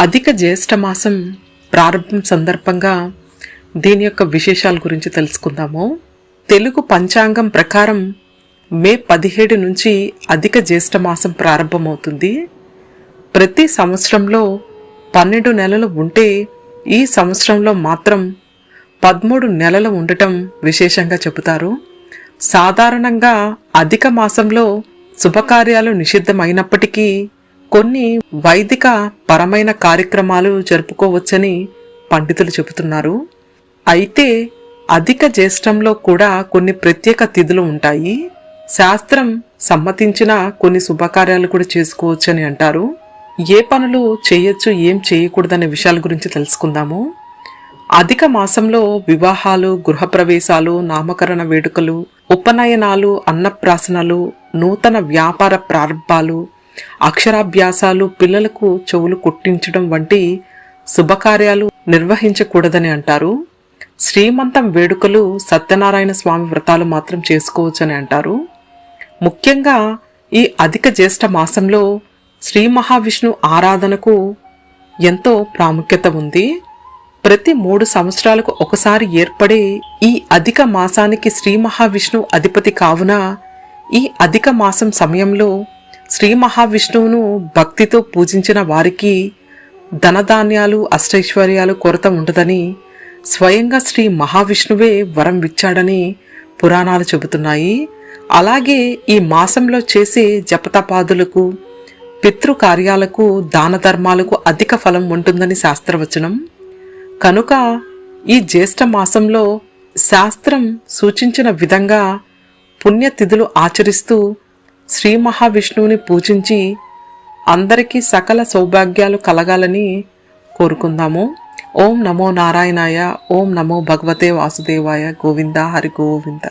అధిక జ్యేష్ఠ మాసం ప్రారంభం సందర్భంగా దీని యొక్క విశేషాల గురించి తెలుసుకుందాము. తెలుగు పంచాంగం ప్రకారం మే 17 నుంచి అధిక జ్యేష్ఠ మాసం ప్రారంభమవుతుంది. ప్రతి సంవత్సరంలో 12 నెలలు ఉంటే ఈ సంవత్సరంలో మాత్రం 13 నెలలు ఉండటం విశేషంగా చెబుతారు. సాధారణంగా అధిక మాసంలో శుభకార్యాలు నిషిద్ధమైనప్పటికీ కొన్ని వైదిక పరమైన కార్యక్రమాలు జరుపుకోవచ్చని పండితులు చెబుతున్నారు. అయితే అధిక జ్యేష్ఠంలో కూడా కొన్ని ప్రత్యేక తిథులు ఉంటాయి. శాస్త్రం సమ్మతించిన కొన్ని శుభకార్యాలు కూడా చేసుకోవచ్చని అంటారు. ఏ పనులు చేయొచ్చు, ఏం చేయకూడదనే విషయాల గురించి తెలుసుకుందాము. అధిక మాసంలో వివాహాలు, గృహప్రవేశాలు, నామకరణ వేడుకలు, ఉపనయనాలు, అన్నప్రాసనలు, నూతన వ్యాపార ప్రారంభాలు, అక్షరాభ్యాసాలు, పిల్లలకు చెవులు కుట్టించడం వంటి శుభకార్యాలు నిర్వహించకూడదని అంటారు. శ్రీమంతం వేడుకలు, సత్యనారాయణ స్వామి వ్రతాలు మాత్రం చేసుకోవచ్చని అంటారు. ముఖ్యంగా ఈ అధిక జ్యేష్ఠ మాసంలో శ్రీ మహావిష్ణు ఆరాధనకు ఎంతో ప్రాముఖ్యత ఉంది. ప్రతి 3 సంవత్సరాలకు ఒకసారి ఏర్పడే ఈ అధిక మాసానికి శ్రీ మహావిష్ణు అధిపతి కావున ఈ అధిక మాసం సమయంలో శ్రీ మహావిష్ణువును భక్తితో పూజించిన వారికి ధనధాన్యాలు, అష్టైశ్వర్యాలు కొరత ఉండదని, స్వయంగా శ్రీ మహావిష్ణువే వరం ఇచ్చాడని పురాణాలు చెబుతున్నాయి. అలాగే ఈ మాసంలో చేసే జపతపాదులకు, పితృకార్యాలకు, దాన ధర్మాలకు అధిక ఫలం ఉంటుందని శాస్త్రవచనం. కనుక ఈ జ్యేష్ఠ మాసంలో శాస్త్రం సూచించిన విధంగా పుణ్యతిథులు ఆచరిస్తూ శ్రీ మహావిష్ణువుని పూజించి అందరికీ సకల సౌభాగ్యాలు కలగాలని కోరుకుందాము. ఓం నమో నారాయణాయ. ఓం నమో భగవతే వాసుదేవాయ. గోవింద హరి గోవింద.